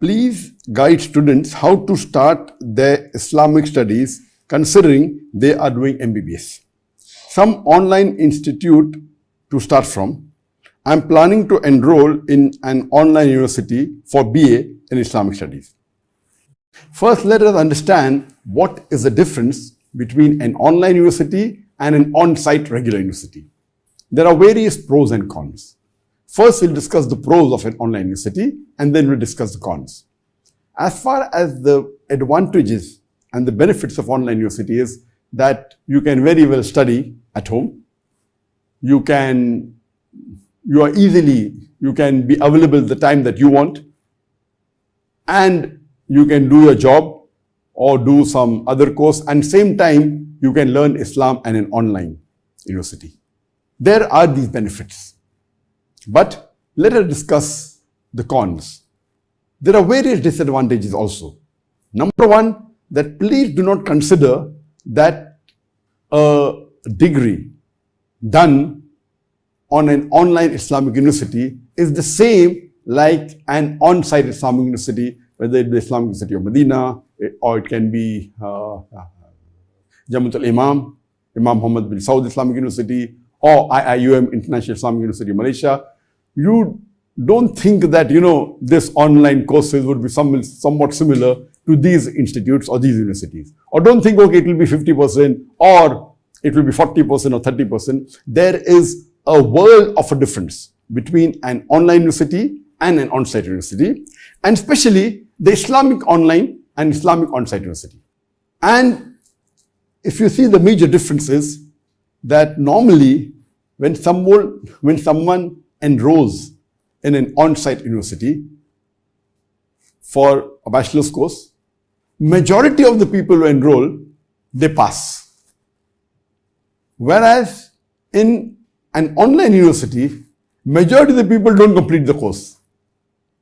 Please guide students how to start their Islamic studies considering they are doing MBBS. Some online institute to start from. I'm planning to enroll in an online university for BA in Islamic studies. First, let us understand what is the difference between an online university and an on-site regular university. There are various pros and cons. First, we'll discuss the pros of an online university and then we'll discuss the cons. As far as the advantages and the benefits of online university is that you can very well study at home. You can be available the time that you want, and you can do your job or do some other course, and same time you can learn Islam in an online university. There are these benefits. But let us discuss the cons. There are various disadvantages also. Number one, that please do not consider that a degree done on an online Islamic university is the same like an on-site Islamic university, whether it be Islamic University of Medina or it can be Jamiat al-Imam, Imam Muhammad bin Saud Islamic University, or IIUM, International Islamic University of Malaysia. You don't think that, this online courses would be somewhat similar to these institutes or these universities. Or don't think, okay, it will be 50% or it will be 40% or 30%. There is a world of a difference between an online university and an on-site university, and especially the Islamic online and Islamic on-site university. And if you see the major differences, that normally when someone enrolls in an on-site university for a bachelor's course, majority of the people who enroll, they pass. Whereas in an online university, majority of the people don't complete the course.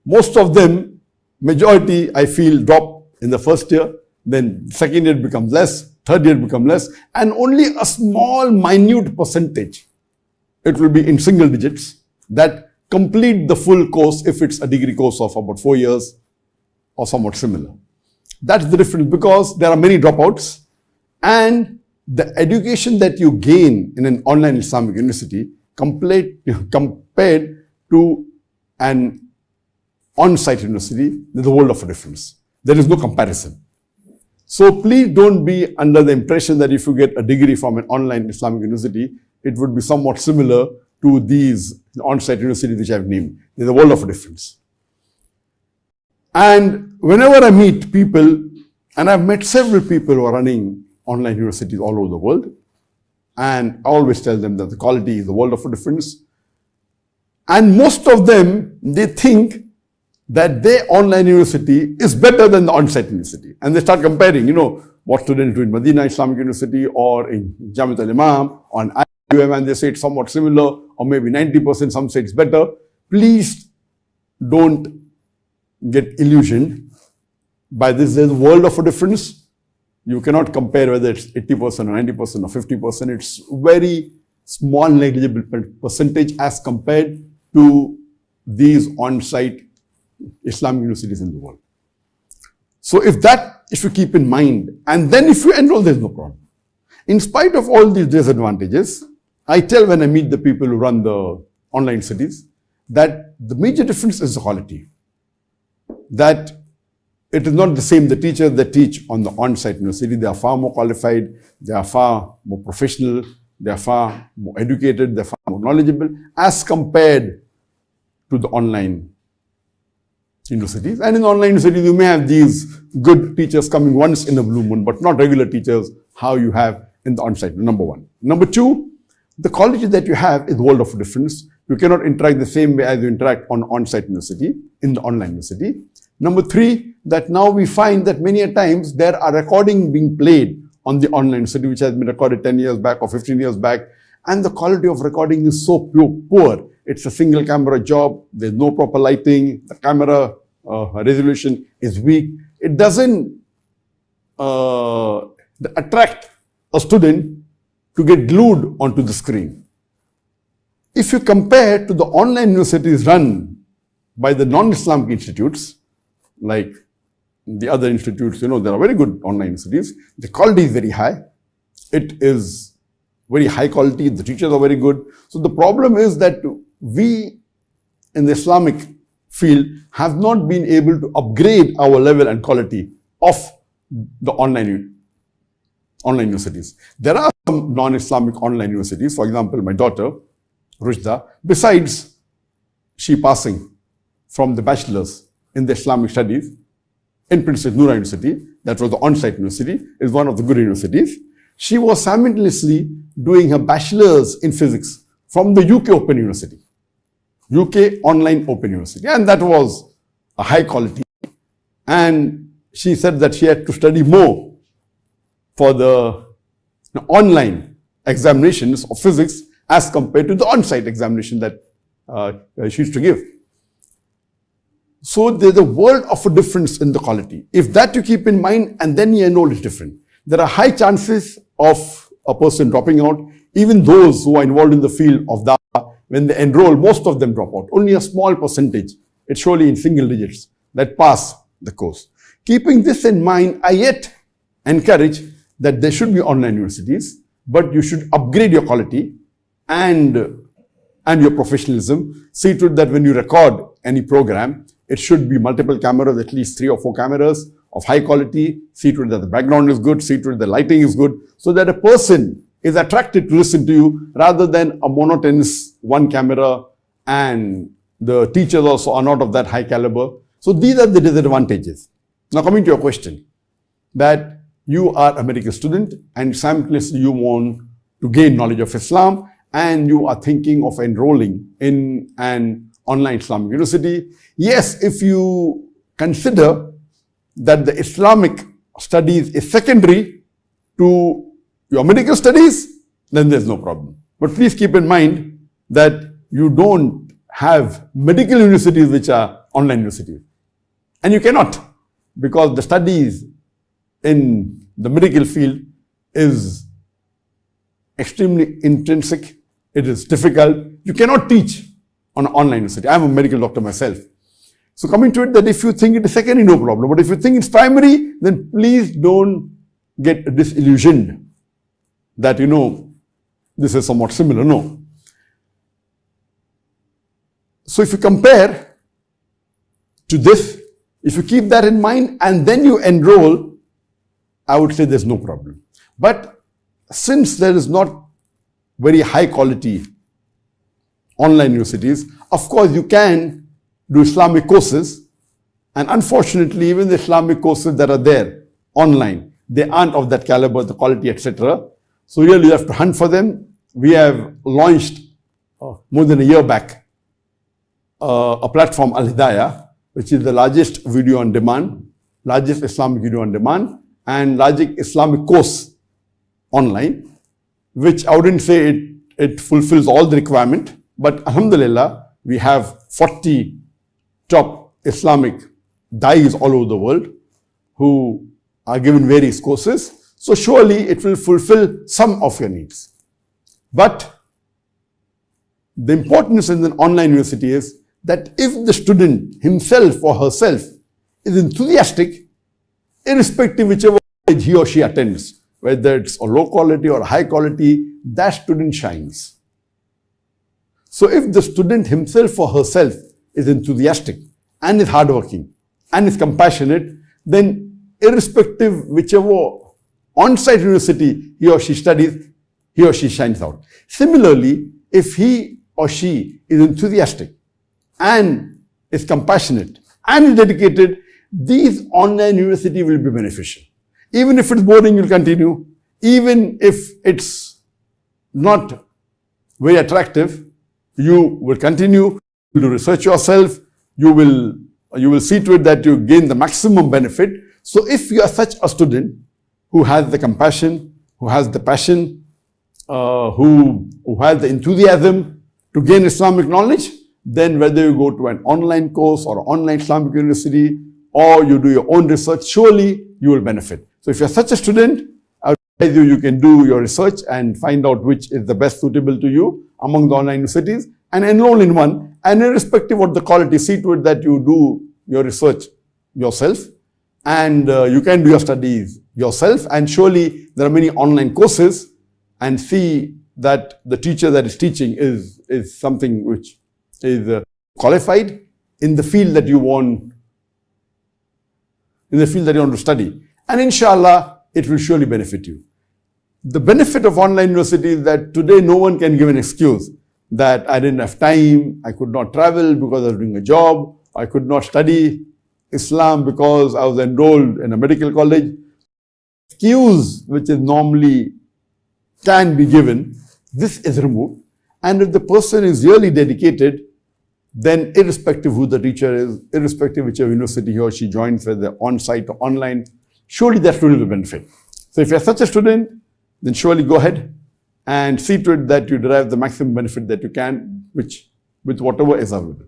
Most of them, majority, I feel, drop in the first year, then second year becomes less, third year becomes less, and only a small, minute percentage, it will be in single digits, that complete the full course if it's a degree course of about 4 years or somewhat similar. That's the difference, because there are many dropouts, and the education that you gain in an online Islamic university compared to an on-site university, there's a world of a difference. There is no comparison. So please don't be under the impression that if you get a degree from an online Islamic university, it would be somewhat similar to these on-site universities which I've named. There's a world of a difference. And whenever I meet people, and I've met several people who are running online universities all over the world, and I always tell them that the quality is a world of a difference. And most of them, they think that their online university is better than the on-site university. And they start comparing, what students do in Medina Islamic University or in Jamiat al-Imam or in IIUM, and they say it's somewhat similar, or maybe 90%, some say it's better. Please don't get illusioned by this. There's a world of a difference. You cannot compare whether it's 80% or 90% or 50%. It's very small, negligible percentage as compared to these on-site Islamic universities in the world. So if you keep in mind, and then if you enroll, there's no problem. In spite of all these disadvantages, I tell when I meet the people who run the online cities that the major difference is the quality. That it is not the same. The teachers that teach on the on-site university, they are far more qualified, they are far more professional, they are far more educated, they are far more knowledgeable as compared to the online universities. And in online universities, you may have these good teachers coming once in a blue moon, but not regular teachers how you have in the on-site, number one. Number two, the quality that you have is a world of difference. You cannot interact the same way as you interact on on-site university, in the online university. Number three, that now we find that many a times there are recordings being played on the online university which has been recorded 10 years back or 15 years back, and the quality of recording is so poor. It's a single camera job, there's no proper lighting, the camera resolution is weak. It doesn't attract a student to get glued onto the screen. If you compare to the online universities run by the non-Islamic institutes, like the other institutes, there are very good online universities. The quality is very high. It is very high quality. The teachers are very good. So the problem is that we in the Islamic field have not been able to upgrade our level and quality of the online universities. There are some non-Islamic online universities. For example, my daughter, Rushda, besides she passing from the bachelor's in the Islamic studies in Princess Noor University, that was the on-site university, is one of the good universities. She was simultaneously doing her bachelor's in physics from the UK Open University, UK Online Open University, and that was a high quality. And she said that she had to study more for the online examinations of physics as compared to the on-site examination that she used to give. So there's a world of a difference in the quality. If that you keep in mind and then you enroll, is different. There are high chances of a person dropping out. Even those who are involved in the field of dawah, when they enroll, most of them drop out. Only a small percentage, it's surely in single digits, that pass the course. Keeping this in mind, I yet encourage that there should be online universities, but you should upgrade your quality and your professionalism. See to it that when you record any program, it should be multiple cameras, at least 3 or 4 cameras of high quality. See to it that the background is good. See to it the lighting is good, so that a person is attracted to listen to you rather than a monotonous one camera, and the teachers also are not of that high caliber. So these are the disadvantages. Now coming to your question, that you are a medical student and simultaneously you want to gain knowledge of Islam and you are thinking of enrolling in an online Islamic university. Yes, if you consider that the Islamic studies is secondary to your medical studies, then there's no problem. But please keep in mind that you don't have medical universities which are online universities. And you cannot, because the studies in the medical field is extremely intrinsic. It is difficult. You cannot teach on an online university. I'm a medical doctor myself. So coming to it, that if you think it is secondary, no problem. But if you think it's primary, then please don't get disillusioned that, this is somewhat similar. No. So if you compare to this, if you keep that in mind and then you enroll, I would say there's no problem. But since there is not very high quality online universities, of course you can do Islamic courses, and unfortunately even the Islamic courses that are there online, they aren't of that caliber, the quality, etc. So really you have to hunt for them. We have launched more than a year back a platform, Al Hidayah, which is the largest video on demand, largest Islamic video on demand, and largest Islamic course online, which I wouldn't say it fulfills all the requirement, but alhamdulillah, we have 40 top Islamic dais all over the world who are given various courses. So surely it will fulfill some of your needs. But the importance in an online university is that if the student himself or herself is enthusiastic, irrespective whichever college he or she attends, whether it's a low quality or high quality, that student shines. So if the student himself or herself is enthusiastic and is hardworking and is compassionate, then irrespective whichever on-site university he or she studies, he or she shines out. Similarly, if he or she is enthusiastic and is compassionate and is dedicated, these online university will be beneficial. Even if it's boring, you'll continue. Even if it's not very attractive, you will continue to research yourself. You will see to it that you gain the maximum benefit. So if you are such a student who has the compassion, who has the passion, who has the enthusiasm to gain Islamic knowledge, then whether you go to an online course or online Islamic university or you do your own research, surely you will benefit. So if you're such a student, I would advise you can do your research and find out which is the best suitable to you among the online universities and enroll in one. And irrespective of the quality, see to it that you do your research yourself, and you can do your studies yourself, and surely there are many online courses, and see that the teacher that is teaching is something which is qualified in the field that you want, to study, and inshallah it will surely benefit you. The benefit of online university is that today no one can give an excuse that I didn't have time, I could not travel because I was doing a job, I could not study Islam because I was enrolled in a medical college. Excuse which is normally can be given, this is removed. And if the person is really dedicated, then irrespective who the teacher is, irrespective whichever university he or she joins, whether on-site or online, surely that student will benefit. So if you're such a student, then surely go ahead and see to it that you derive the maximum benefit that you can, with whatever is available.